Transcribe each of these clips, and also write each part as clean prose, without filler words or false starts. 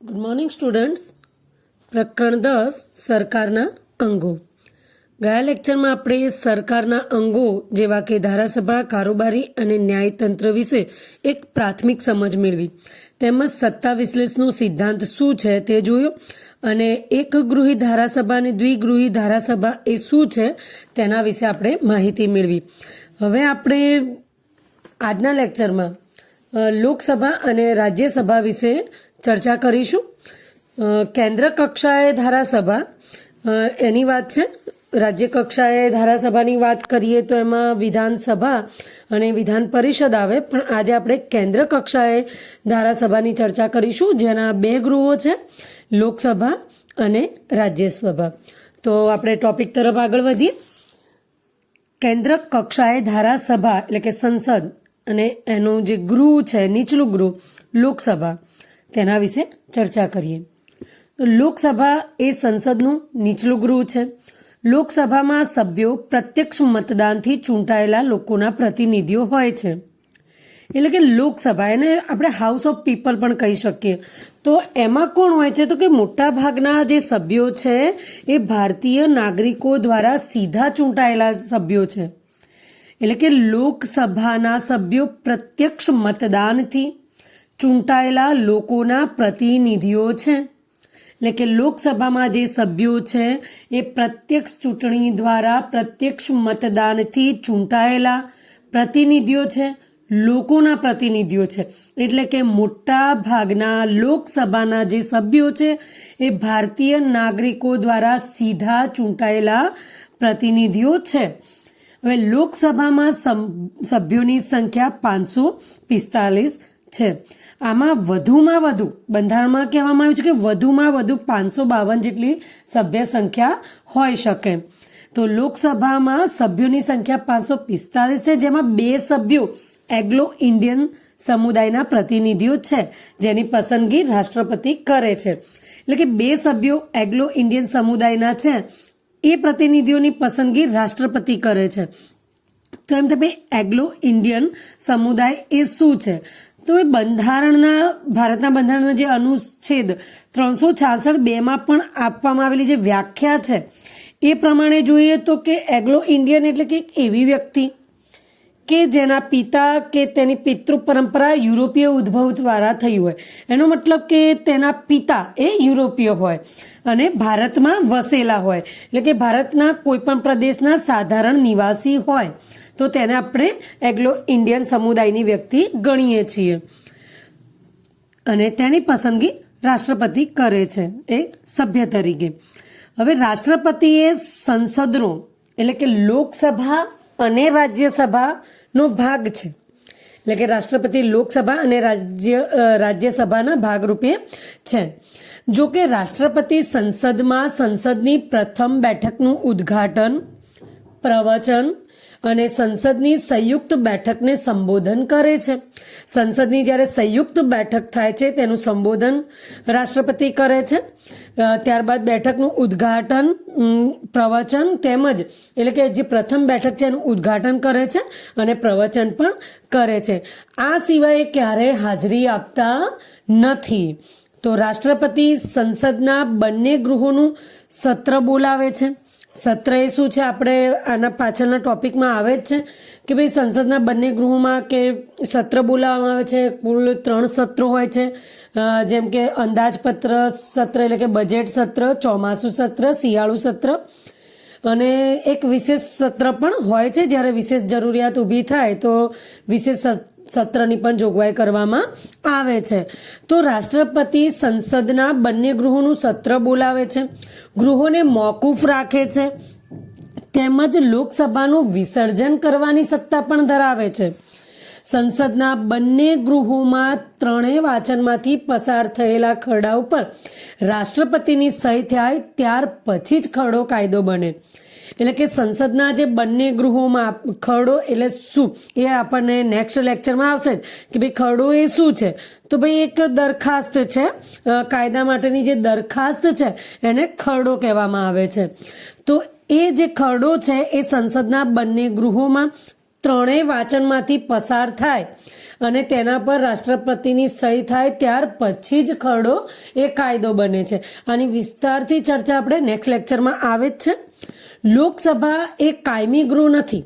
Good morning students. પ્રકરણ 10 સરકારના અંગો. ગયા લેક્ચરમાં આપણે સરકારના અંગો જેવા કે ધારાસભા, કારોબારી અને ન્યાયતંત્ર વિશે એક પ્રાથમિક સમજ મેળવી, તેમજ સત્તા વિશ્લેષણનો સિદ્ધાંત શું છે તે જોયો અને એકગૃહી ધારાસભા અને દ્વિગૃહી ધારાસભા એ શું છે તેના વિશે આપણે માહિતી મેળવી. હવે આપણે આજના લેક્ચરમાં લોકસભા અને રાજ્યસભા વિશે ચર્ચા કરીશું. કેન્દ્ર કક્ષાએ ધારાસભા એની વાત છે. રાજ્ય કક્ષાએ ધારાસભાની વાત કરીએ તો એમાં વિધાનસભા અને વિધાન પરિષદ આવે, પણ આજે આપણે કેન્દ્ર કક્ષાએ ધારાસભાની ચર્ચા કરીશું, જેના બે ગૃહો છે, લોકસભા અને રાજ્યસભા. તો આપણે ટોપિક તરફ આગળ વધીએ. કેન્દ્ર કક્ષાએ ધારાસભા એટલે કે સંસદ અને એનું જે ગૃહ છે, નીચલું ગૃહ લોકસભા, તેના વિશે ચર્ચા કરીએ. લોકસભા એ સંસદનું નીચલું ગૃહ છે. લોકસભામાં સભ્યો પ્રત્યક્ષ મતદાનથી ચૂંટાયેલા લોકોના પ્રતિનિધિઓ હોય છે. એટલે કે લોકસભા એને આપણે હાઉસ ઓફ પીપલ પણ કહી શકીએ. તો એમાં કોણ હોય છે? તો કે મોટા ભાગના જે સભ્યો છે એ ભારતીય નાગરિકો દ્વારા સીધા ચૂંટાયેલા સભ્યો છે. એટલે કે લોકસભાના સભ્યો પ્રત્યક્ષ મતદાનથી ચૂંટાયેલા લોકોના પ્રતિનિધિઓ છે. એટલે કે લોકસભામાં જે સભ્યો છે એ પ્રત્યક્ષ ચૂંટણી દ્વારા પ્રત્યક્ષ મતદાનથી ચૂંટાયેલા પ્રતિનિધિઓ છે, લોકોના પ્રતિનિધિઓ છે. એટલે કે મોટા ભાગના લોકસભાના જે સભ્યો છે એ ભારતીય નાગરિકો દ્વારા સીધા ચૂંટાયેલા પ્રતિનિધિઓ છે. હવે લોકસભામાં સભ્યોની સંખ્યા 545 છે. આમાં વધુમાં વધુ બંધારણમાં કહેવામાં આવ્યું છે કે વધુમાં વધુ 552 જેટલી સભ્ય સંખ્યા હોઈ શકે. તો લોકસભામાં સભ્યોની સંખ્યા 545 છે, જેમાં 2 સભ્યો એંગ્લો ઇન્ડિયન સમુદાયના પ્રતિનિધિઓ છે, જેની પસંદગી રાષ્ટ્રપતિ કરે છે. એટલે કે 2 સભ્યો એંગ્લો ઇન્ડિયન સમુદાયના છે, એ પ્રતિનિધિઓની પસંદગી રાષ્ટ્રપતિ કરે છે. તો એમ તમે એંગ્લો ઇન્ડિયન સમુદાય એ શું છે? તો એ ભારતના બંધારણના જે અનુચ્છેદ 366(2) પણ આપવામાં આવેલી જે વ્યાખ્યા છે એ પ્રમાણે જોઈએ તો કે એંગ્લો ઇન્ડિયન એટલે કે એવી વ્યક્તિ કે જેના પિતા કે તેની પિતૃ પરંપરા યુરોપીય ઉદ્ભવ દ્વારા થઈ હોય. એનો મતલબ કે તેના પિતા એ યુરોપીય હોય અને ભારતમાં વસેલા હોય, એટલે કે ભારતના કોઈ પણ પ્રદેશના સાધારણ નિવાસી હોય, તો તેને આપણે એંગ્લો ઇન્ડિયન સમુદાયની વ્યક્તિ ગણીએ છીએ. અને તેની પસંદગી રાષ્ટ્રપતિ કરે છે એક સભ્ય તરીકે. હવે રાષ્ટ્રપતિ એ સંસદનો એટલે કે લોકસભા અને રાજ્યસભાનો ભાગ છે. એટલે કે રાષ્ટ્રપતિ લોકસભા અને રાજ્યસભાના ભાગરૂપે છે. જો કે રાષ્ટ્રપતિ સંસદમાં સંસદની પ્રથમ બેઠકનું ઉદ્ઘાટન, પ્રવચન અને સંસદની સંયુક્ત બેઠકને સંબોધન કરે છે. સંસદની જ્યારે સંયુક્ત બેઠક થાય છે તેનું સંબોધન રાષ્ટ્રપતિ કરે છે. ત્યારબાદ બેઠકનું ઉદ્ઘાટન, પ્રવચન તેમજ એટલે કે જે પ્રથમ બેઠક છે એનું ઉદ્ઘાટન કરે છે અને પ્રવચન પણ કરે છે. આ સિવાય ક્યારેય હાજરી આપતા નથી. તો રાષ્ટ્રપતિ સંસદના બંને ગૃહોનું સત્ર બોલાવે છે. સત્ર એ શું છે? આપણે આના પાછળના ટોપિકમાં આવે જ છે કે ભાઈ સંસદના બંને ગૃહોમાં કે સત્ર બોલાવવામાં આવે છે. કુલ 3 સત્રો હોય છે, જેમ કે અંદાજપત્ર સત્ર એટલે કે બજેટ સત્ર, ચોમાસું સત્ર, શિયાળુ સત્ર અને એક વિશેષ સત્ર પણ હોય છે. જ્યારે વિશેષ જરૂરિયાત ઊભી થાય તો વિશેષ સત્રની પણ જોગવાઈ કરવામાં આવે છે. તો રાષ્ટ્રપતિ સંસદના બંને ગૃહોનું સત્ર બોલાવે છે, ગૃહોને મોકૂફ રાખે છે, તેમજ લોકસભાનું વિસર્જન કરવાની સત્તા પણ ધરાવે છે. સંસદના બંને ગૃહોમાં 3 વાંચનમાંથી પસાર થયેલા ખરડા ઉપર રાષ્ટ્રપતિની સહી થાય ત્યાર પછી જ ખરડો કાયદો બને. એટલે કે સંસદના જે બંને ગૃહોમાં ખરડો એટલે શું એ આપણને નેક્સ્ટ લેક્ચરમાં આવશે કે ભાઈ ખરડો એ શું છે. તો ભાઈ એક દરખાસ્ત છે, કાયદા માટેની જે દરખાસ્ત છે એને ખરડો કહેવામાં આવે છે. તો એ જે ખરડો છે એ સંસદના બંને ગૃહોમાં ત્રણેય વાંચનમાંથી પસાર થાય અને તેના પર રાષ્ટ્રપતિની સહી થાય ત્યાર પછી જ ખરડો એ કાયદો બને છે. આની વિસ્તારથી ચર્ચા આપણે નેક્સ્ટ લેક્ચરમાં આવે જ છે. લોકસભા એ કાયમી ગૃહ નથી.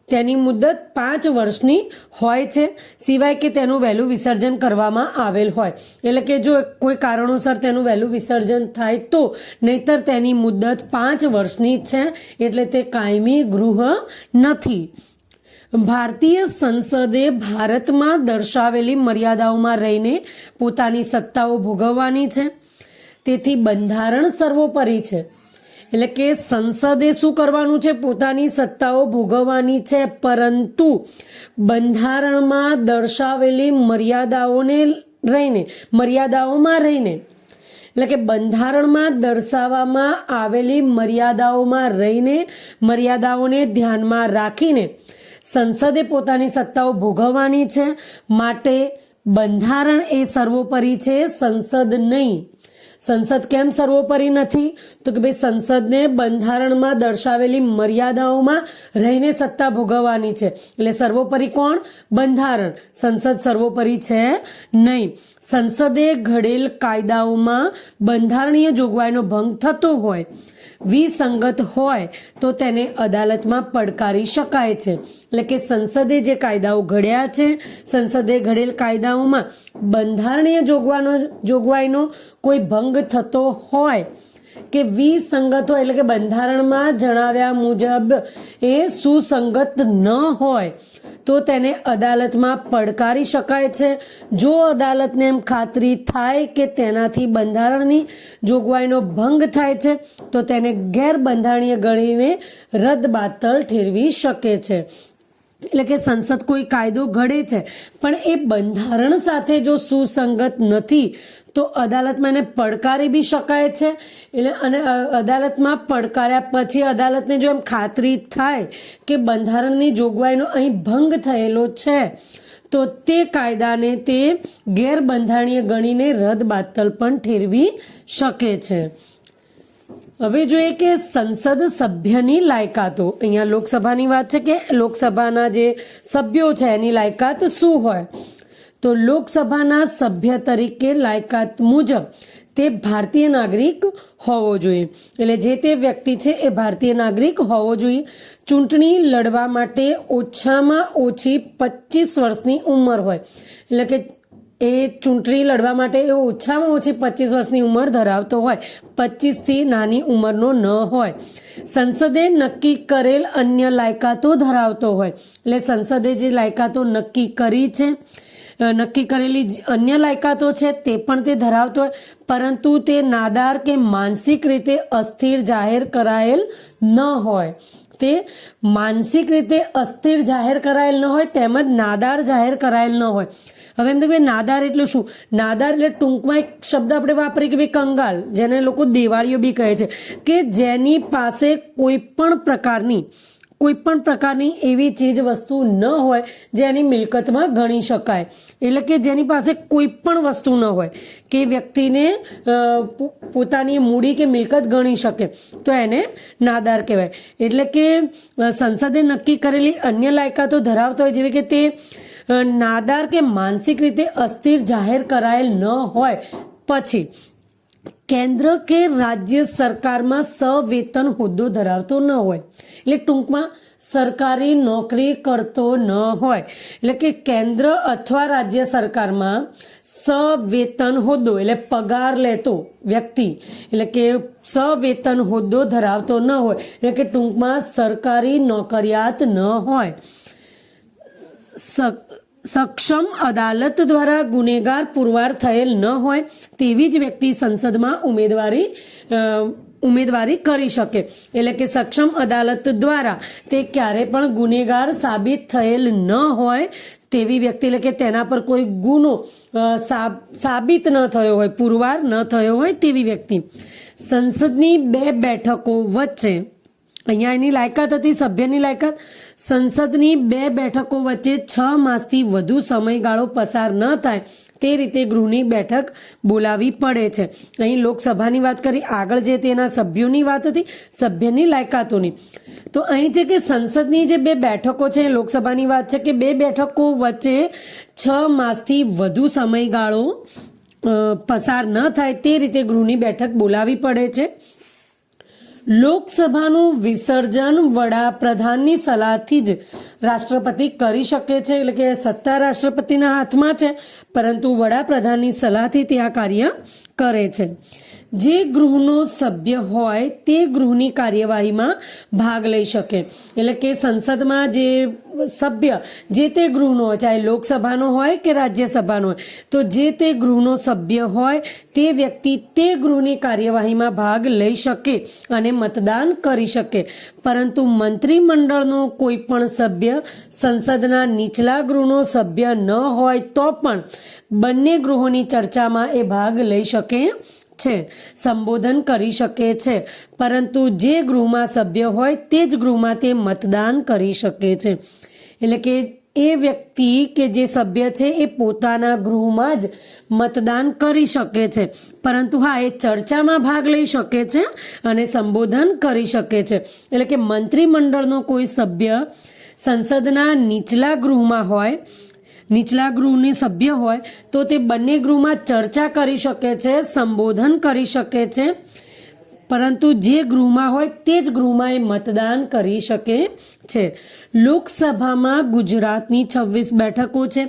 તેની મુદત 5 વર્ષની હોય છે, સિવાય કે તેનું વહેલું વિસર્જન કરવામાં આવેલ હોય. એટલે કે જો કોઈ કારણોસર તેનું વહેલું વિસર્જન થાય તો, નહીતર તેની મુદત 5 વર્ષની છે, એટલે તે કાયમી ગૃહ નથી. ભારતીય સંસદે ભારતમાં દર્શાવેલી મર્યાદાઓમાં રહીને પોતાની સત્તાઓ ભોગવવાની છે. તેથી બંધારણ સર્વોપરી છે. એટલે કે સંસદે શું કરવાનું છે? પોતાની સત્તાઓ ભોગવવાની છે, પરંતુ બંધારણમાં દર્શાવેલી મર્યાદાઓમાં રહીને એટલે કે બંધારણમાં દર્શાવવામાં આવેલી મર્યાદાઓને ધ્યાનમાં રાખીને સંસદે પોતાની સત્તાઓ ભોગવવાની છે. માટે બંધારણ એ સર્વોપરી છે, સંસદ નહીં. સંસદ કેમ સર્વોપરી નથી? તો કે ભાઈ સંસદને બંધારણમાં દર્શાવેલી મર્યાદાઓમાં રહીને સત્તા ભોગવવાની છે. એટલે સર્વોપરી કોણ? બંધારણ. સંસદ સર્વોપરી છે નહીં. સંસદે ઘડેલ કાયદાઓમાં બંધારણીય જોગવાઈનો ભંગ થતો હોય, વિસંગત હોય તો તેને અદાલતમાં પડકારી શકાય છે. એટલે કે સંસદે જે કાયદાઓ ઘડ્યા છે, સંસદે ઘડેલ કાયદાઓમાં બંધારણીય જોગવાઈનો કોઈ ભંગ થતો હોય કે વિસંગત હોય, એટલે કે બંધારણમાં જણાવ્યા મુજબ એ સુસંગત ન હોય તો તેને અદાલતમાં પડકારી શકાય છે. જો અદાલતને એમ ખાતરી થાય કે તેનાથી બંધારણની જોગવાઈનો ભંગ થાય છે તો તેને ગેરબંધારણીય ગણીને રદબાતલ ઠેરવી શકે છે. એટલે કે સંસદ કોઈ કાયદો ઘડે છે પણ એ બંધારણ સાથે જો સુસંગત નથી તો અદાલતમાં એને પડકારી બી શકાય છે. એટલે અને અદાલતમાં પડકાર્યા પછી અદાલતને જો એમ ખાતરી થાય કે બંધારણની જોગવાઈનો અહીં ભંગ થયેલો છે તો તે કાયદાને તે ગેરબંધારણીય ગણીને રદબાતલ પણ ઠેરવી શકે છે. હવે જોઈએ કે સંસદ સભ્યની લાયકાતો. અહીંયા લોકસભાની વાત છે કે લોકસભાના જે સભ્યો છે એની લાયકાત શું હોય? તો લોકસભાના સભ્ય તરીકે લાયકાત મુજબ તે ભારતીય નાગરિક હોવો જોઈએ. એટલે જે તે વ્યક્તિ છે એ ભારતીય નાગરિક હોવો જોઈએ. ચૂંટણી લડવા માટે ઓછામાં ઓછી 25 વર્ષની ઉંમર હોય. એટલે કે એ ચૂંટણી લડવા માટે એ ઓછામાં ઓછી 25 વર્ષની ઉંમર ધરાવતો હોય, 25થી નાની ઉંમરનો ન હોય. સંસદે નક્કી કરેલ અન્ય લાયકાતો ધરાવતો હોય. એટલે સંસદે જે લાયકાતો નક્કી કરેલી અન્ય લાયકાતો છે તે પણ તે ધરાવતો હોય, પરંતુ તે નાદાર કે માનસિક રીતે અસ્થિર જાહેર કરાયેલ ન હોય. તે માનસિક રીતે અસ્થિર જાહેર કરાયેલ ન હોય તેમજ નાદાર જાહેર કરાયેલ ન હોય. હવે એમ તો ભાઈ નાદાર એટલે શું? નાદાર એટલે ટૂંકમાં એક શબ્દ આપણે વાપરીએ કે ભાઈ કંગાલ, જેને લોકો દિવાળીઓ બી કહે છે, કે જેની પાસે કોઈ પણ પ્રકારની એવી ચીજ વસ્તુ ન હોય જેની મિલકતમાં ગણી શકાય. એટલે કે જેની પાસે કોઈ પણ વસ્તુ ન હોય કે વ્યક્તિને પોતાની મૂડી કે મિલકત ગણી શકે તો એને નાદાર કહેવાય. એટલે કે સંસદે નક્કી કરેલી અન્ય લાયકાતો ધરાવતો હોય, જેવી કે તે નાદાર કે માનસિક રીતે અસ્થિર જાહેર કરાયેલ ન હોય. પછી કેન્દ્ર કે રાજ્ય સરકારમાં સવેતન હોદ્દો ધરાવતો ન હોય. એટલે ટૂંકમાં સરકારી નોકરી કરતો ન હોય. એટલે કે કેન્દ્ર અથવા રાજ્ય સરકારમાં સવેતન હોદ્દો એટલે પગાર લેતો વ્યક્તિ, એટલે કે સવેતન હોદ્દો ધરાવતો ન હોય. એટલે કે ટૂંકમાં સરકારી નોકરિયાત ન હોય. સક્ષમ અદાલત દ્વારા ગુનેગાર પુરવાર થયેલ ન હોય તેવી જ વ્યક્તિ સંસદમાં ઉમેદવારી કરી શકે. એટલે કે સક્ષમ અદાલત દ્વારા તે ક્યારે પણ ગુનેગાર સાબિત થયેલ ન હોય તેવી વ્યક્તિ, એટલે કે તેના પર કોઈ ગુનો સાબિત ન થયો હોય, પુરવાર ન થયો હોય તેવી વ્યક્તિ. સંસદની 2 બેઠકો વચ્ચે અહીંયા એની લાયકાત હતી, સભ્યની લાયકાત, સંસદની 2 બેઠકો વચ્ચે 6 માસથી વધુ સમયગાળો પસાર ન થાય તે રીતે ગૃહની બેઠક બોલાવી પડે છે. અહીં લોકસભાની વાત કરી, આગળ જે તેના સભ્યોની વાત હતી, સભ્યની લાયકાતોની. તો અહીં છે કે સંસદની જે 2 બેઠકો છે, લોકસભાની વાત છે કે 2 બેઠકો વચ્ચે 6 માસથી વધુ સમયગાળો પસાર ન થાય તે રીતે ગૃહની બેઠક બોલાવી પડે છે. લોકસભાનું વિસર્જન વડાપ્રધાનની સલાહથી જ રાષ્ટ્રપતિ કરી શકે છે, એટલે કે સત્તા રાષ્ટ્રપતિના હાથમાં છે, પરંતુ વડાપ્રધાનની સલાહથી તે આ કાર્ય કરે છે. જે ગૃહનો સભ્ય હોય તે ગૃહની કાર્યવાહીમાં ભાગ લઈ શકે, એટલે કે સંસદમાં જે સભ્ય જે તે ગૃહનો હોય, ચાહે લોકસભાનો હોય કે રાજ્યસભાનો હોય, તો જે તે ગૃહનો સભ્ય હોય તે વ્યક્તિ તે ગૃહની કાર્યવાહીમાં ભાગ લઈ શકે અને મતદાન કરી શકે. પરંતુ મંત્રીમંડળનો કોઈ પણ સભ્ય સંસદના નીચલા ગૃહનો સભ્ય ન હોય તો પણ બંને ગૃહોની ચર્ચામાં એ ભાગ લઈ શકે છે, સંબોધન કરી શકે છે, પરંતુ જે ગૃહમાં સભ્ય હોય તે જ ગૃહમાં તે મતદાન કરી શકે છે. એટલે કે એ વ્યક્તિ કે જે સભ્ય છે એ પોતાના ગૃહમાં જ મતદાન કરી શકે છે, પરંતુ હા, એ ચર્ચામાં ભાગ લઈ શકે છે અને સંબોધન કરી શકે છે. એટલે કે મંત્રીમંડળનો કોઈ સભ્ય સંસદના નીચલા ગૃહમાં હોય, નીચલા ગૃહની સભ્ય હોય તો તે બંને ગૃહમાં ચર્ચા કરી શકે છે, સંબોધન કરી શકે છે, પરંતુ જે ગૃહમાં હોય તે જ ગૃહમાં એ મતદાન કરી શકે છે. લોકસભામાં ગુજરાતની 26 બેઠકો છે.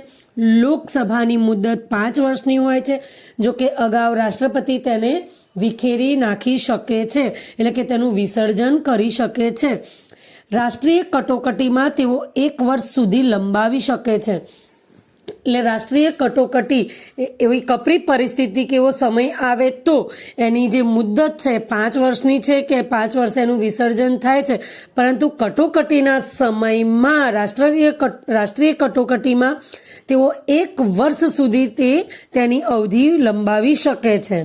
લોકસભાની મુદત 5 વર્ષની હોય છે. જો કે અગાઉ રાષ્ટ્રપતિ તેને વિખેરી નાખી શકે છે, એટલે કે તેનું વિસર્જન કરી શકે છે. રાષ્ટ્રીય કટોકટીમાં તેઓ 1 વર્ષ સુધી લંબાવી શકે છે. એટલે રાષ્ટ્રીય કટોકટી એવી કપરી પરિસ્થિતિ કે એવો સમય આવે તો એની જે મુદ્દત છે 5 વર્ષની છે કે 5 વર્ષે એનું વિસર્જન થાય છે, પરંતુ કટોકટીના સમયમાં રાષ્ટ્રીય કટોકટીમાં તેઓ 1 વર્ષ સુધી તેની અવધિ લંબાવી શકે છે.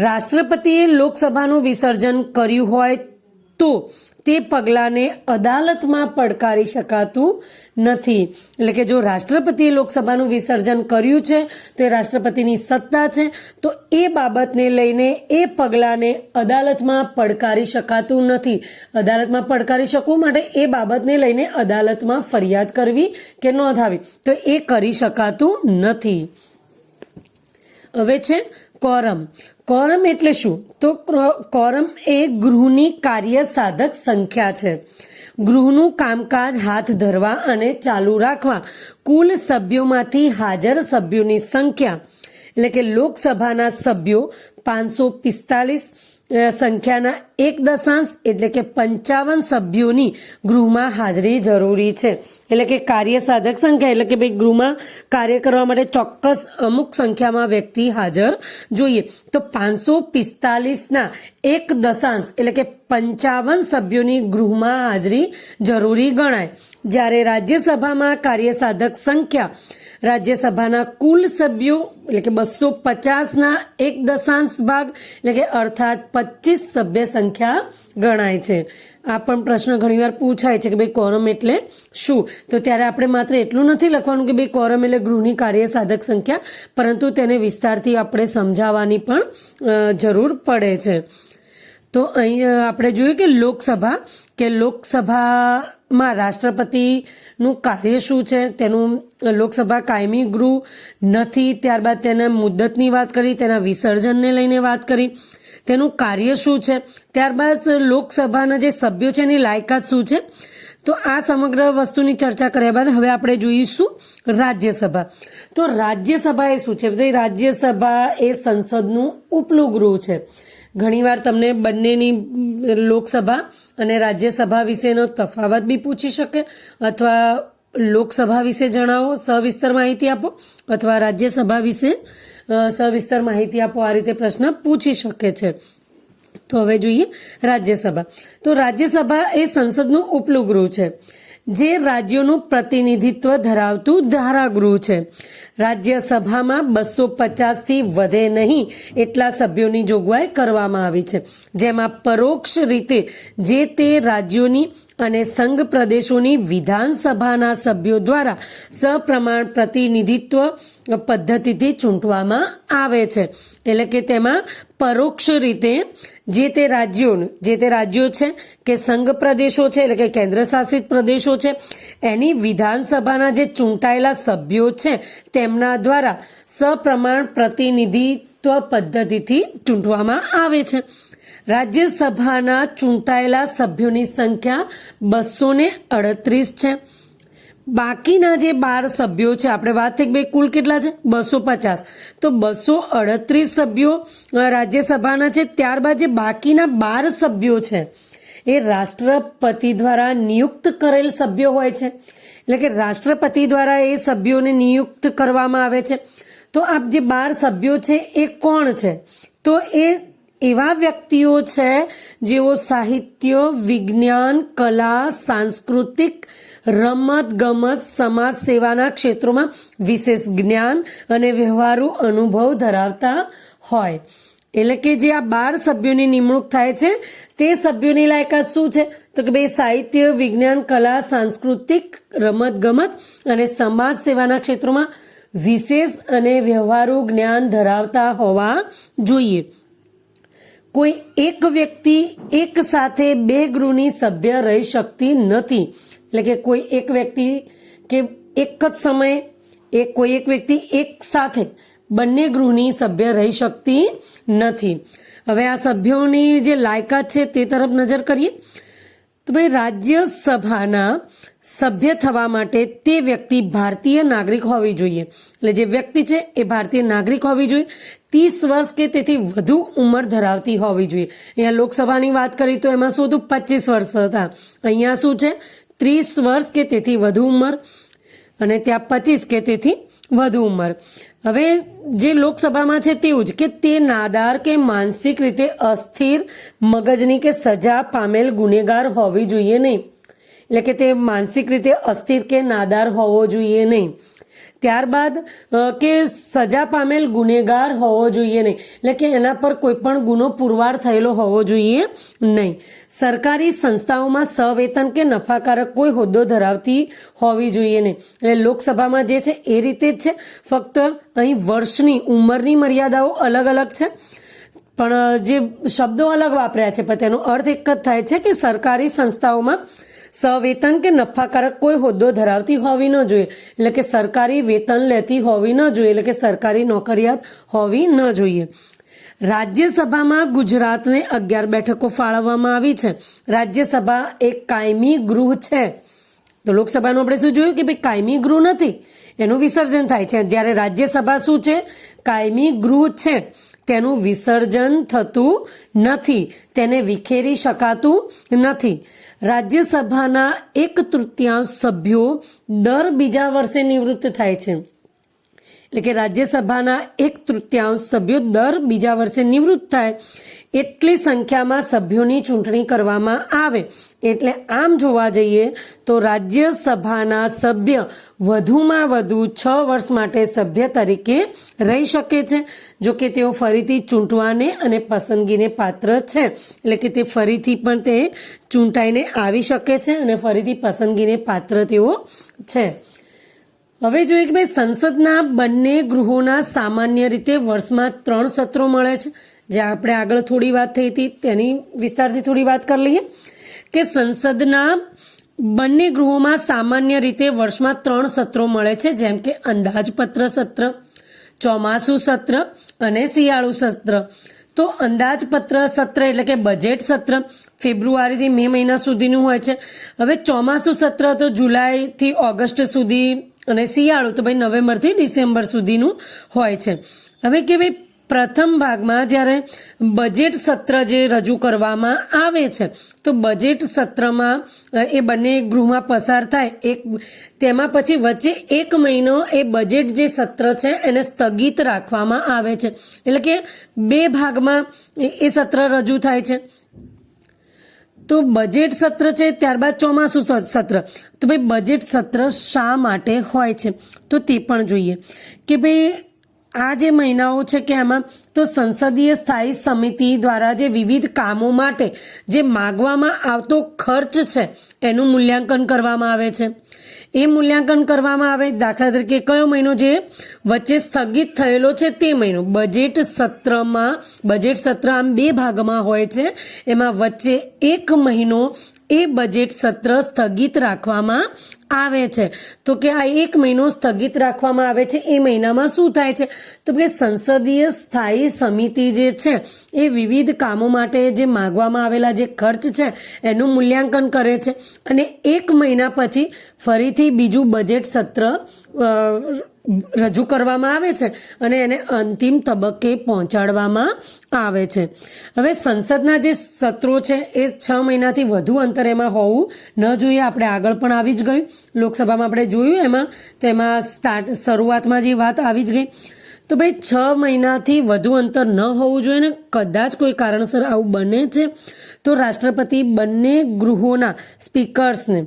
રાષ્ટ્રપતિએ લોકસભાનું વિસર્જન કર્યું હોય તો તે પગલાંને અદાલતમાં પડકારી શકાતું નથી. એટલે કે જો રાષ્ટ્રપતિએ લોકસભાનું વિસર્જન કર્યું છે તો એ રાષ્ટ્રપતિની સત્તા છે, તો એ બાબતને લઈને એ પગલાંને અદાલતમાં પડકારી શકાતું નથી. અદાલતમાં પડકારી શકવું માટે એ બાબતને લઈને અદાલતમાં ફરિયાદ કરવી કે નોંધાવી, તો એ કરી શકાતું નથી. હવે છે કોરમ. કોરમ એટલે શું? તો કોરમ એ ગૃહની કાર્યસાધક સંખ્યા છે. ગૃહનું કામકાજ હાથ ધરવા અને ચાલુ રાખવા કુલ સભ્યોમાંથી હાજર સભ્યોની સંખ્યા, એટલે કે લોકસભાના સભ્યો 545 સંખ્યાના 1 એટલે કે 55 સભ્યોની ગૃહમાં હાજરી જરૂરી છે. એટલે કે કાર્યસાધક સંખ્યા, એટલે કે ભાઈ ગૃહમાં કાર્ય કરવા માટે ચોક્કસ અમુક સંખ્યામાં વ્યક્તિ હાજર જોઈએ. તો 545ના 1 એટલે કે 55 સભ્યોની ગૃહમાં હાજરી જરૂરી ગણાય. જ્યારે રાજ્યસભામાં કાર્યસાધક સંખ્યા રાજ્યસભાના કુલ સભ્યો, એટલે કે 250ના 1 ભાગ, એટલે કે અર્થાત 25 સભ્ય સંખ્યા ગણાય છે. આ પણ પ્રશ્ન ઘણીવાર પૂછાય છે કે ભાઈ કોરમ એટલે શું? તો ત્યારે આપણે માત્ર એટલું નથી લખવાનું કે ભાઈ કોરમ એટલે ગૃહની કાર્યસાધક સંખ્યા, પરંતુ તેને વિસ્તારથી આપણે સમજાવવાની પણ જરૂર પડે છે. તો અહીં આપણે જોયું કે લોકસભામાં રાષ્ટ્રપતિનું કાર્ય શું છે, તેનું લોકસભા કાયમી ગૃહ નથી. ત્યારબાદ તેના મુદ્દતની વાત કરી, તેના વિસર્જનને લઈને વાત કરી, તેનું કાર્ય શું છે. ત્યારબાદ લોકસભાના જે સભ્યો છે એની લાયકાત શું છે. તો આ સમગ્ર વસ્તુની ચર્ચા કર્યા બાદ હવે આપણે જોઈશું રાજ્યસભા. તો રાજ્યસભા એ શું છે? રાજ્યસભા એ સંસદનું ઉપલું ગૃહ છે. ઘણીવાર તમને બંનેની લોકસભા અને રાજ્યસભા વિશેનો તફાવત બી પૂછી શકે, અથવા લોકસભા વિશે જણાવો, સવિસ્તર માહિતી આપો, અથવા રાજ્યસભા વિશે સવિસ્તર માહિતી આપો. આ રીતે પ્રશ્ન પૂછી શકે છે. તો હવે જોઈએ રાજ્યસભા. તો રાજ્યસભા એ સંસદનું ઉપલું ગૃહ છે. જે રાજ્યોનું પ્રતિનિધિત્વ ધરાવતું ધારાગૃહ છે. રાજ્યસભામાં 250થી વધે નહીં એટલા સભ્યોની જોગવાઈ કરવામાં આવી છે, જેમાં પરોક્ષ રીતે જે તે રાજ્યોની અને સંઘ પ્રદેશોની વિધાનસભાના સભ્યો દ્વારા સપ્રમાણ પ્રતિનિધિત્વ પદ્ધતિથી ચૂંટવામાં આવે છે. એટલે કે તેમાં પરોક્ષ રીતે જે તે રાજ્યો છે કે સંઘ પ્રદેશો છે એટલે કે કેન્દ્ર શાસિત પ્રદેશો છે એની વિધાનસભાના જે ચૂંટાયેલા સભ્યો છે તેમના દ્વારા સપ્રમાણ પ્રતિનિધિત્વ પદ્ધતિથી ચૂંટવામાં આવે છે. રાજ્યસભાના ચૂંટાયેલા સભ્યોની સંખ્યા 238 છે. બાકીના જે 12 સભ્યો છે, આપણે વાત થઈ કે ભાઈ કુલ કેટલા છે 250, તો 238 સભ્યો રાજ્યસભાના છે. ત્યારબાદ જે બાકીના 12 સભ્યો છે એ રાષ્ટ્રપતિ દ્વારા નિયુક્ત કરેલ સભ્યો હોય છે. એટલે કે રાષ્ટ્રપતિ દ્વારા એ સભ્યોને નિયુક્ત કરવામાં આવે છે. તો આ જે 12 સભ્યો છે એ કોણ છે? તો એ એવા વ્યક્તિઓ છે જેઓ સાહિત્ય, વિજ્ઞાન, કલા, સાંસ્કૃતિક, રમત ગમત, સમાજ સેવાના ક્ષેત્રોમાં વિશેષ જ્ઞાન અને વ્યવહારુ અનુભવ ધરાવતા હોય. એટલે કે જે આ 12 સભ્યોની નિમણૂક થાય છે તે સભ્યોની લાયકાત શું છે? તો કે ભાઈ સાહિત્ય, વિજ્ઞાન, કલા, સાંસ્કૃતિક, રમત ગમત અને સમાજ સેવાના ક્ષેત્રોમાં વિશેષ અને વ્યવહારુ જ્ઞાન ધરાવતા હોવા જોઈએ. કોઈ એક વ્યક્તિ એક સાથે 2 ગૃહની સભ્ય રહી શકતી નથી. એટલે કે કોઈ એક વ્યક્તિ કે એક જ સમયે કોઈ એક વ્યક્તિ એક સાથે બંને ગૃહની સભ્ય રહી શકતી નથી. હવે આ સભ્યોની જે લાયકાત છે તે તરફ નજર કરીએ તો ભાઈ રાજ્યસભાના સભ્ય થવા માટે તે વ્યક્તિ ભારતીય નાગરિક હોવી જોઈએ. એટલે જે વ્યક્તિ છે એ ભારતીય નાગરિક હોવી જોઈએ. 30 વર્ષ કે તેથી વધુ ઉંમર ધરાવતી હોવી જોઈએ. અહીંયા લોકસભાની વાત કરી તો એમાં શું હતું 25 વર્ષ હતા. અહીંયા શું છે 30 વર્ષ કે તેથી વધુ ઉંમર અને ત્યાં 25 કે તેથી વધુ ઉંમર. હવે જે લોકસભામાં છે તેવું જ કે તે નાદાર કે માનસિક રીતે અસ્થિર, મગજની કે સજા પામેલ ગુનેગાર હોવી જોઈએ નહીં. એટલે કે તે માનસિક રીતે અસ્થિર કે નાદાર હોવો જોઈએ નહીં. ત્યારબાદ કે સજા પામેલ ગુનેગાર હોવો જોઈએ નહીં. એટલે કે એના પર કોઈ પણ ગુનો પુરવાર થયેલો હોવો જોઈએ નહીં. સરકારી સંસ્થાઓમાં સવેતન કે નફાકારક કોઈ હોદ્દો ધરાવતી હોવી જોઈએ નહીં. એટલે લોકસભામાં જે છે એ રીતે જ છે, ફક્ત અહીં વર્ષની ઉંમરની મર્યાદાઓ અલગ અલગ છે, પણ જે શબ્દો અલગ વાપર્યા છે પણ તેનો અર્થ એક જ થાય છે કે સરકારી સંસ્થાઓમાં સવેતન કે નફાકારક કોઈ હોદ્દો ધરાવતી હોવી ન જોઈએ. એટલે કે સરકારી વેતન લેતી હોવી ન જોઈએ. એટલે કે સરકારી નોકરિયાત હોવી ન જોઈએ. રાજ્યસભામાં ગુજરાતને 11 બેઠકો ફાળવવામાં આવી છે. રાજ્યસભા એક કાયમી ગૃહ છે. તો લોકસભાનું આપણે શું જોયું કે ભાઈ કાયમી ગૃહ નથી, એનું વિસર્જન થાય છે. જ્યારે રાજ્યસભા શું છે? કાયમી ગૃહ છે, તેનું વિસર્જન થતું નથી, તેને વિખેરી શકાતું નથી. રાજ્યસભાના 1/3 સભ્યો દર બીજા વર્ષે નિવૃત્ત થાય છે. એટલે કે રાજ્યસભાના 1/3 સભ્યો દર બીજા વર્ષે નિવૃત્ત થાય એટલી સંખ્યામાં સભ્યોની ચૂંટણી કરવામાં આવે. એટલે આમ જોવા જઈએ તો રાજ્યસભાના સભ્ય વધુમાં વધુ 6 વર્ષ માટે સભ્ય તરીકે રહી શકે છે. જો કે તેઓ ફરીથી ચૂંટવાને અને પસંદગીને પાત્ર છે. એટલે કે તે ફરીથી પણ તે ચૂંટાઈને આવી શકે છે અને ફરીથી પસંદગીને પાત્ર તેઓ છે. હવે જોઈએ કે ભાઈ સંસદના બંને ગૃહોના સામાન્ય રીતે વર્ષમાં 3 સત્રો મળે છે. જે આપણે આગળ થોડી વાત થઈ હતી તેની વિસ્તારથી થોડી વાત કરી લઈએ કે સંસદના બંને ગૃહોમાં સામાન્ય રીતે વર્ષમાં 3 સત્રો મળે છે, જેમ કે અંદાજપત્ર સત્ર, ચોમાસુ સત્ર અને શિયાળુ સત્ર. તો અંદાજપત્ર સત્ર એટલે કે બજેટ સત્ર ફેબ્રુઆરીથી મે મહિના સુધીનું હોય છે. હવે ચોમાસુ સત્ર તો જુલાઈથી ઓગસ્ટ સુધી અને શિયાળુ તો ભાઈ નવેમ્બરથી ડિસેમ્બર સુધીનું હોય છે. હવે કે ભાઈ પ્રથમ ભાગમાં જ્યારે બજેટ સત્ર જે રજૂ કરવામાં આવે છે તો બજેટ સત્રમાં એ બંને ગૃહમાં પસાર થાય તેમાં પછી વચ્ચે 1 મહિનો એ બજેટ જે સત્ર છે એને સ્થગિત રાખવામાં આવે છે. એટલે કે 2 ભાગમાં એ સત્ર રજૂ થાય છે. તો બજેટ સત્ર છે, ત્યારબાદ ચોમાસું સત્ર. તો ભાઈ બજેટ સત્ર શા માટે હોય છે તો તે પણ જોઈએ કે ભાઈ આ જે મહિનાઓ છે કે આમાં તો સંસદીય સ્થાયી સમિતિ દ્વારા જે વિવિધ કામો માટે જે માગવામાં આવતો ખર્ચ છે એનું મૂલ્યાંકન કરવામાં આવે છે. એ મૂલ્યાંકન કરવામાં આવે, દાખલા તરીકે કયો મહિનો જે વચ્ચે સ્થગિત થયેલો છે તે મહિનો. બજેટ સત્ર આમ 2 ભાગમાં હોય છે. એમાં વચ્ચે એક મહિનો એ બજેટ સત્ર સ્થગિત રાખવામાં આવે છે. તો કે આ 1 મહિનો સ્થગિત રાખવામાં આવે છે, એ મહિનામાં શું થાય છે તો કે સંસદીય સ્થાયી સમિતિ જે છે એ વિવિધ કામો માટે જે માગવામાં આવેલા જે ખર્ચ છે એનું મૂલ્યાંકન કરે છે અને 1 મહિના પછી ફરીથી બીજું બજેટ સત્ર રજૂ કરવામાં આવે છે અને એને અંતિમ તબક્કે પહોંચાડવામાં આવે છે. હવે સંસદના જે સત્રો છે એ 6 મહિનાથી વધુ અંતર એમાં હોવું ન જોઈએ. આપણે આગળ પણ આવી જ ગયું, લોકસભામાં આપણે જોયું એમાં, તેમાં શરૂઆતમાં જે વાત આવી જ ગઈ. તો ભાઈ 6 મહિનાથી વધુ અંતર ન હોવું જોઈએ ને કદાચ કોઈ કારણસર આવું બને છે તો રાષ્ટ્રપતિ બંને ગૃહોના સ્પીકર્સને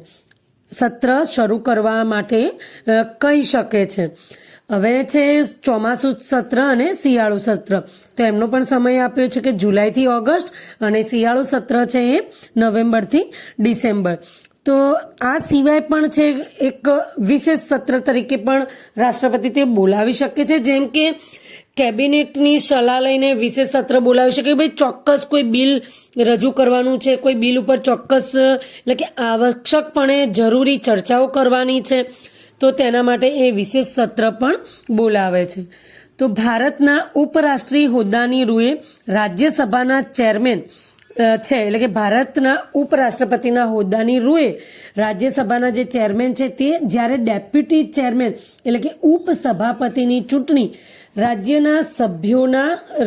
સત્ર શરૂ કરવા માટે કહી શકે છે. હવે છે ચોમાસું સત્ર અને શિયાળુ સત્ર. તો એમનો પણ સમય આપ્યો છે કે જુલાઈથી ઓગસ્ટ અને શિયાળુ સત્ર છે એ નવેમ્બરથી ડિસેમ્બર. તો આ સિવાય પણ છે એક વિશેષ સત્ર તરીકે પણ રાષ્ટ્રપતિ તે બોલાવી શકે છે, જેમ કે કેબિનેટની સલાહ લઈને વિશેષ સત્ર બોલાવી શકે. ભાઈ ચોક્કસ કોઈ બિલ રજૂ કરવાનું છે, કોઈ બિલ ઉપર ચોક્કસ એટલે કે આવશ્યકપણે જરૂરી ચર્ચાઓ કરવાની છે, તો તેના માટે એ વિશેષ સત્ર પણ બોલાવે છે. તો ભારતના ઉપરાષ્ટ્રીય હોદ્દાની રૂએ રાજ્યસભાના ચેરમેન છે, એટલે કે ભારતના ઉપરાષ્ટ્રપતિના હોદ્દાની રૂએ રાજ્યસભાના જે ચેરમેન છે તે જ્યારે ડેપ્યુટી ચેરમેન એટલે કે ઉપસભાપતિની ચૂંટણી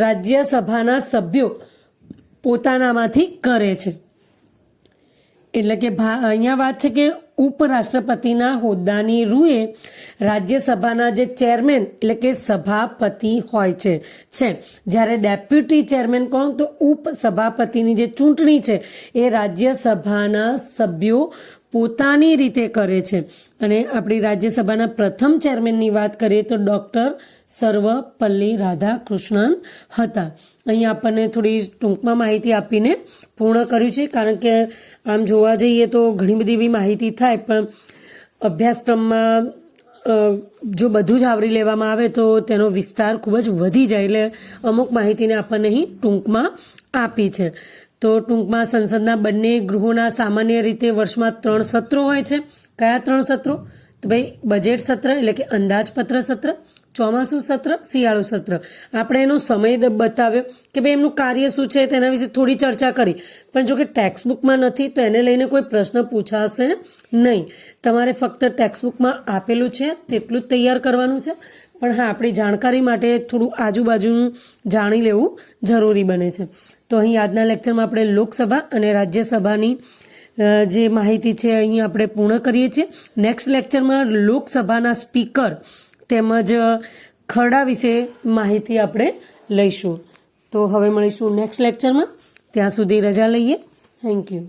રાજ્યસભાના સભ્યો પોતાનામાંથી કરે છે. એટલે કે અહીંયા વાત છે કે ઉપરાષ્ટ્રપતિના હોદ્દાની રૂએ રાજ્યસભાના જે ચેરમેન એટલે કે સભાપતિ હોય છે. જ્યારે ડેપ્યુટી ચેરમેન કોણ તો ઉપસભાપતિની જે ચૂંટણી છે એ રાજ્યસભાના સભ્યો પોતાની રીતે કરે છે. અને આપણી રાજ્યસભાના પ્રથમ ચેરમેનની વાત કરીએ તો ડૉક્ટર સર્વપલ્લી રાધાકૃષ્ણન હતા. અહીં આપણને થોડી ટૂંકમાં માહિતી આપીને પૂર્ણ કર્યું છે, કારણ કે આમ જોવા જઈએ તો ઘણી બધી એવી માહિતી થાય, પણ અભ્યાસક્રમમાં જો બધું જ આવરી લેવામાં આવે તો તેનો વિસ્તાર ખૂબ જ વધી જાય. એટલે અમુક માહિતીને આપણને અહીં ટૂંકમાં આપી છે. તો ટૂંકમાં સંસદના બંને ગૃહોના સામાન્ય રીતે વર્ષમાં 3 સત્રો હોય છે. કયા 3 સત્રો? તો ભાઈ બજેટ સત્ર એટલે કે અંદાજપત્ર સત્ર, ચોમાસું સત્ર, શિયાળુ સત્ર. આપણે એનો સમય બતાવ્યો કે ભાઈ એમનું કાર્ય શું છે તેના વિશે થોડી ચર્ચા કરી, પણ જો કે ટેક્સ્ટબુકમાં નથી તો એને લઈને કોઈ પ્રશ્ન પૂછાશે નહીં. તમારે ફક્ત ટેક્સ્ટબુકમાં આપેલું છે તેટલું જ તૈયાર કરવાનું છે. પણ હા, આપણી જાણકારી માટે થોડું આજુબાજુનું જાણી લેવું જરૂરી બને છે. તો અહીં આજના લેક્ચરમાં આપણે લોકસભા અને રાજ્યસભાની જે માહિતી છે અહીં આપણે પૂર્ણ કરીએ છીએ. નેક્સ્ટ લેક્ચરમાં લોકસભાના સ્પીકર તેમજ ખરડા વિશે માહિતી આપણે લઈશું. તો હવે મળીશું નેક્સ્ટ લેક્ચરમાં. ત્યાં સુધી રજા લઈએ. Thank you.